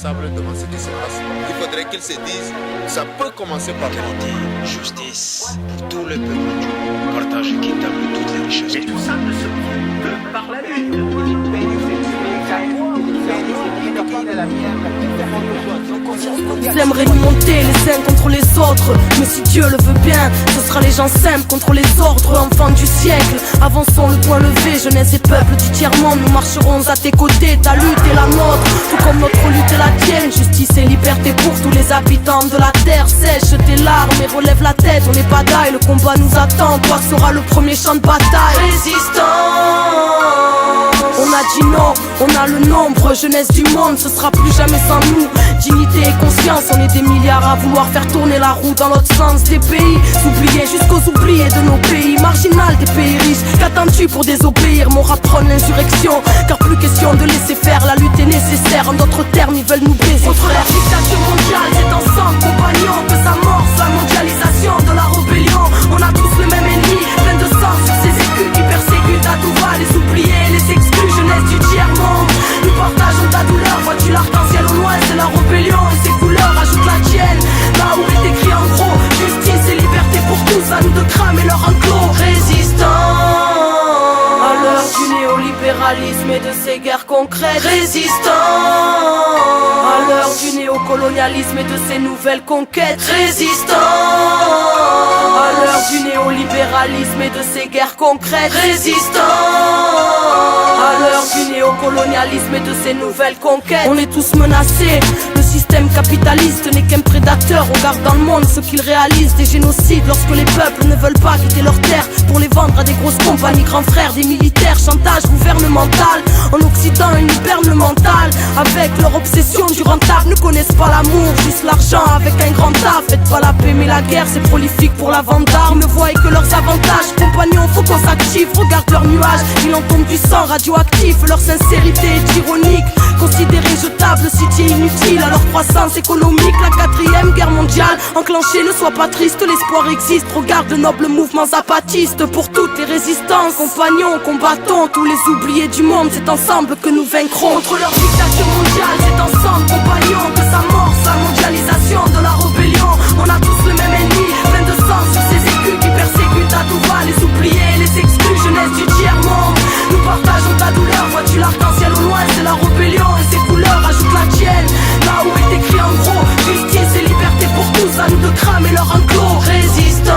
responsables devant ce qui se passe. Il faudrait qu'ils se disent, ça peut commencer par égalité, justice pour tout le peuple du monde, partage équitable de toutes les richesses. Mais tout ça ne se fait que par la lutte. Ils aimeraient nous monter les uns contre les autres, mais si Dieu le veut bien, ce sera les gens simples contre les ordres, enfants du siècle. Avançons le point levé, jeunesse et peuple du tiers-monde. Nous marcherons à tes côtés, ta lutte est la nôtre, tout comme notre lutte est la tienne. Justice et liberté pour tous les habitants de la terre. Sèche tes larmes et relève la tête, on est bataille, le combat nous attend. Toi sera le premier champ de bataille. Résistants, on a dit non, on a le nombre, jeunesse du monde, ce sera plus jamais sans nous. Dignité et conscience, on est des milliards à vouloir faire tourner la roue dans l'autre sens des pays. Oubliés jusqu'aux oubliés de nos pays, marginal des pays riches. Qu'attends-tu pour désobéir? Mon rap prône l'insurrection, car plus question de laisser faire, la lutte est nécessaire. En d'autres termes, ils veulent nous baiser. Contre la dictature mondiale, c'est ensemble, compagnons, que s'amorce la mondialisation de la rébellion. On a tous le même ennemi, plein de sang sur ces écus qui persécutent à tout va. Les oubliés, les exclus, jeunesse du tiers-monde. Nous partageons ta douleur, vois-tu l'arc-en-ciel au loin, c'est la rébellion et ses couleurs, ajoute la tienne. Là où est écrit en gros, justice et liberté pour tous, à nous de cramer leur enclos. Résistants à l'heure du néolibéralisme et de ses guerres concrètes. Résistants à l'heure du néocolonialisme et de ses nouvelles conquêtes. Résistants à l'heure du néolibéralisme et de ses guerres concrètes. Résistants à l'heure du néocolonialisme et de ses nouvelles conquêtes. On est tous menacés, le système capitaliste n'est qu'un prédateur. On garde dans le monde ce qu'il réalise, des génocides lorsque les peuples ne veulent pas quitter leurs terres pour les vendre à des grosses compagnies, grands frères, des militaires, chantage gouvernemental. En Occident, une berne mentale, avec leur obsession du rentable, ne connaissent pas l'amour, juste l'argent avec un grand A. Faites pas la paix mais la guerre, c'est prolifique pour la vente d'armes. Ne voient que leurs avantages, compagnons, faut qu'on s'active. Regarde leurs nuages, il en tombe du sang radioactif. Leur sincérité est ironique, considérée jetable, cité inutile à leur croissance économique. La 4e guerre mondiale enclenchée, ne sois pas triste, l'espoir existe. Regarde de nobles mouvements zapatistes pour toutes les résistances. Compagnons, combattons, tous les oubliés du monde, c'est ensemble que nous vaincrons. Contre leur dictature mondiale, c'est ensemble, compagnons, que s'amorce la mondialisation de la rébellion. On a tous le même ennemi, plein de sang sur ces écus qui persécutent à tout va. Les oubliés, les exclus, jeunesse du tiers-monde. Nous partageons ta douleur, vois-tu l'arc-en-ciel au loin, c'est la rébellion et ses couleurs, ajoute la tienne. Là où est écrit en gros, justice et liberté pour tous, à nous de cramer leur enclos. Résistants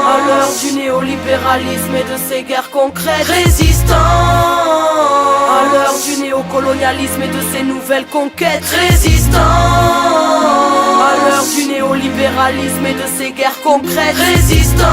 à l'heure du néolibéralisme et de ses guerres concrètes. Résistants à l'heure du néocolonialisme et de ses nouvelles conquêtes. Résistants à l'heure du néolibéralisme et de ses guerres concrètes. Résistants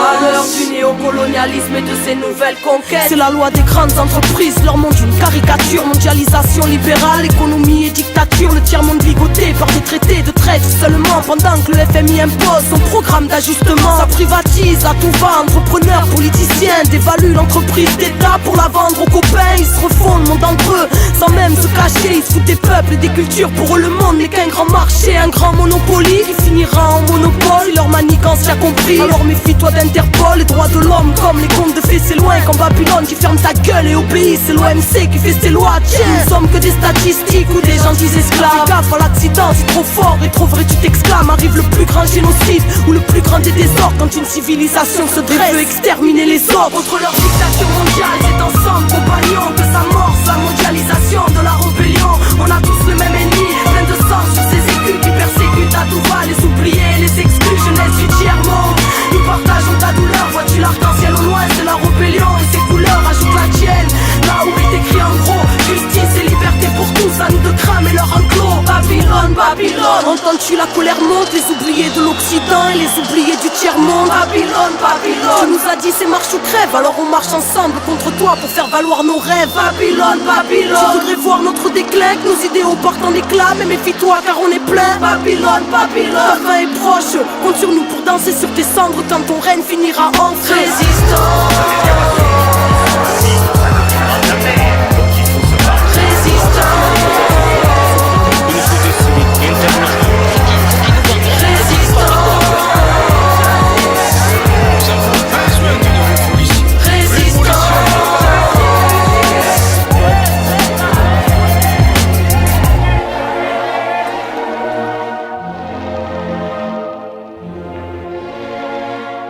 à l'heure du néocolonialisme et de ses nouvelles conquêtes. C'est la loi des grandes entreprises, leur monde une caricature. Mondialisation libérale, économie et dictature. Le tiers-monde ligoté par des traités de traite seulement, pendant que le FMI impose son programme d'ajustement. Ça privatise à tout va, entrepreneurs, politiciens dévaluent l'entreprise d'État pour la vendre aux copains. Ils se refont le monde entre eux sans même se cacher. Ils se foutent des peuples et des cultures, pour eux le monde n'est qu'un grand marché, un grand monopoly qui finira en monopole. Si leur manigance y a compris, alors méfie-toi d'Interpol. Les droits de l'homme comme les contes de fées, c'est loin qu'en Babylone qui ferme ta gueule et obéit. C'est l'OMC qui fait ses lois, tiens. Nous sommes que des statistiques ou des gentils esclaves. Fais gaffe à l'accident, c'est trop fort et trop vrai tu t'exclames. Arrive le plus grand génocide ou le plus grand des désordres, quand une civilisation se dresse, veut exterminer les autres. Contre leur dictature mondiale, c'est ensemble, compagnons, que s'amorce la mondialisation de la rébellion. On a tous le même ennemi, plein de sang sur ces écus qui persécutent à tout va. Les oubliés, les exclus, jeunesse du tiers-monde. Nous partageons ta douleur, vois-tu l'arc-en-ciel au loin, c'est la rébellion et ses couleurs, ajoute la tienne. Là où est écrit en gros, justice et liberté pour tous, à nous de cramer leur enclos. Babylone, Babylone, entends-tu la colère monte, les oubliés de l'Occident et les oubliés du tiers-monde. Babylone, Babylone, tu nous as dit c'est marche ou crève, alors on marche ensemble contre toi pour faire valoir nos rêves. Babylone, Babylone, tu voudrais voir notre déclin, que nos idéaux partent en éclats, mais méfie-toi car on est plein. Babylone, Babylone, ta fin est proche, compte sur nous pour danser sur tes cendres quand ton règne finira enfin. Résistance